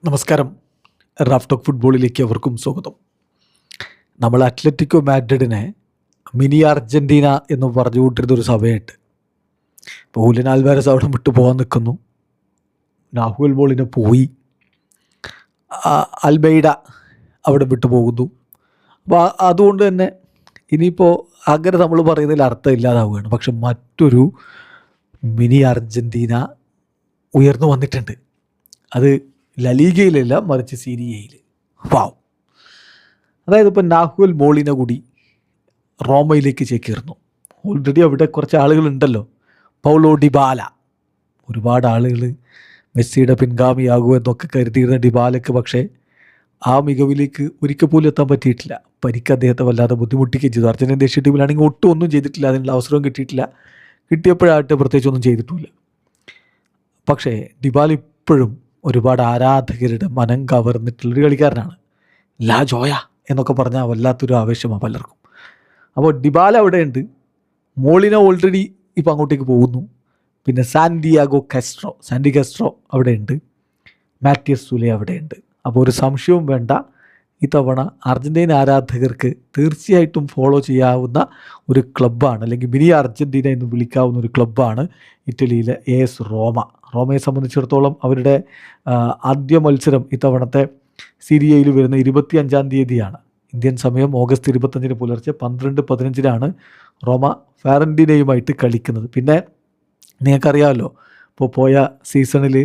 നമസ്കാരം. Raf talk ഫുട്ബോളിലേക്ക് അവർക്കും സ്വാഗതം. നമ്മൾ അത്ലറ്റിക്കോ മാഡ്രിഡിനെ മിനി അർജൻറ്റീന എന്ന് പറഞ്ഞുകൊണ്ടിരുന്നൊരു സമയമുണ്ട്. ഇപ്പോൾ ഹൂലിയൻ ആൽവാരസ് അവിടെ വിട്ടു പോകാൻ നിൽക്കുന്നു. നാഹുൽ മോളിനെ പോയി. അൽബൈഡ അവിടെ വിട്ടു പോകുന്നു. അപ്പോൾ അതുകൊണ്ട് തന്നെ ഇനിയിപ്പോൾ അങ്ങനെ നമ്മൾ പറയുന്നതിൽ അർത്ഥം ഇല്ലാതാവുകയാണ്. പക്ഷെ മറ്റൊരു മിനി അർജൻറ്റീന ഉയർന്നു വന്നിട്ടുണ്ട്. അത് ലലീഗയിലല്ല, മറിച്ച് സീരിയയിൽ. വാവ്! അതായത് ഇപ്പോൾ നാഹുൽ മോളിനെ കൂടി റോമയിലേക്ക് ചേക്കേറുന്നു. ഓൾറെഡി അവിടെ കുറച്ച് ആളുകളുണ്ടല്ലോ. പൗലോ ഡിബാല, ഒരുപാട് ആളുകൾ മെസ്സിയുടെ പിൻഗാമിയാകുമോ എന്നൊക്കെ കരുതിയിരുന്ന ഡിബാലയ്ക്ക് പക്ഷേ ആ മികവിലേക്ക് ഒരിക്കൽ പോലും എത്താൻ പറ്റിയിട്ടില്ല. പരിക്ക് അദ്ദേഹത്തെ വല്ലാതെ ബുദ്ധിമുട്ടിക്കുകയും ചെയ്തു. അർജൻറ്റീൻ ദേശീയ ടീമിലാണെങ്കിൽ ഒട്ടും ഒന്നും ചെയ്തിട്ടില്ല, അതിനുള്ള അവസരവും കിട്ടിയിട്ടില്ല. കിട്ടിയപ്പോഴായിട്ട് പ്രത്യേകിച്ചൊന്നും ചെയ്തിട്ടുമില്ല. പക്ഷേ ഡിബാല ഇപ്പോഴും ഒരുപാട് ആരാധകരുടെ മനം കവർന്നിട്ടുള്ളൊരു കളിക്കാരനാണ്. ലാ ജോയ എന്നൊക്കെ പറഞ്ഞാൽ വല്ലാത്തൊരു ആവേശമാണ് പലർക്കും. അപ്പോൾ ഡിബാല അവിടെയുണ്ട്. മോളിന ഓൾറെഡി ഇപ്പോൾ അങ്ങോട്ടേക്ക് പോകുന്നു. പിന്നെ സാൻഡി കാസ്ട്രോ അവിടെയുണ്ട്. മാറ്റിയസ് സുലെ അവിടെയുണ്ട്. അപ്പോൾ ഒരു സംശയവും വേണ്ട, ഇത്തവണ അർജൻറ്റീന ആരാധകർക്ക് തീർച്ചയായിട്ടും ഫോളോ ചെയ്യാവുന്ന ഒരു ക്ലബ്ബാണ്, അല്ലെങ്കിൽ മിനി അർജൻറ്റീന എന്ന് വിളിക്കാവുന്ന ഒരു ക്ലബ്ബാണ് ഇറ്റലിയിലെ AS റോമയെ സംബന്ധിച്ചിടത്തോളം അവരുടെ ആദ്യ മത്സരം ഇത്തവണത്തെ സീരിയയിൽ വരുന്ന 25-ാം തീയതിയാണ്. ഇന്ത്യൻ സമയം ഓഗസ്റ്റ് 25 പുലർച്ചെ 12:15 റോമ ഫാരന്റീനയുമായിട്ട് കളിക്കുന്നത്. പിന്നെ നിങ്ങൾക്കറിയാമല്ലോ, ഇപ്പോൾ പോയ സീസണിൽ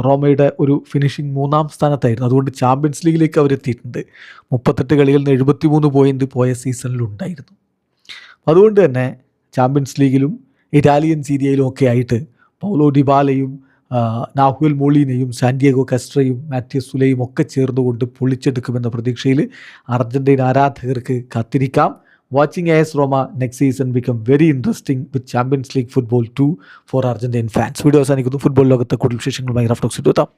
റോമയുടെ ഒരു ഫിനിഷിംഗ് 3-ാം സ്ഥാനത്തായിരുന്നു. അതുകൊണ്ട് ചാമ്പ്യൻസ് ലീഗിലേക്ക് അവരെത്തിയിട്ടുണ്ട്. 38 കളികളിൽ നിന്ന് 73 പോയിൻ്റ് പോയ സീസണിലുണ്ടായിരുന്നു. അതുകൊണ്ട് തന്നെ ചാമ്പ്യൻസ് ലീഗിലും ഇറ്റാലിയൻ സീരിയയിലും ഒക്കെ ആയിട്ട് പൗലോ ഡിബാലയും നാഹുൽ മോളിനെയും സാന്റിയാഗോ കാസ്ട്രോയും മാറ്റിയസ് സുലെയും ഒക്കെ ചേർന്നുകൊണ്ട് പൊളിച്ചെടുക്കുമെന്ന പ്രതീക്ഷയിൽ അർജൻറ്റീന ആരാധകർക്ക് കാത്തിരിക്കാം. Watching AS Roma next season become very interesting with Champions League football too for Argentine fans. Video അവസാനിക്കുന്നു. ഫുട്ബോൾ ലോകത്തെ കൂടുതൽ വിശേഷങ്ങളുമായി റാഫ് ടോക്സ് എത്താം.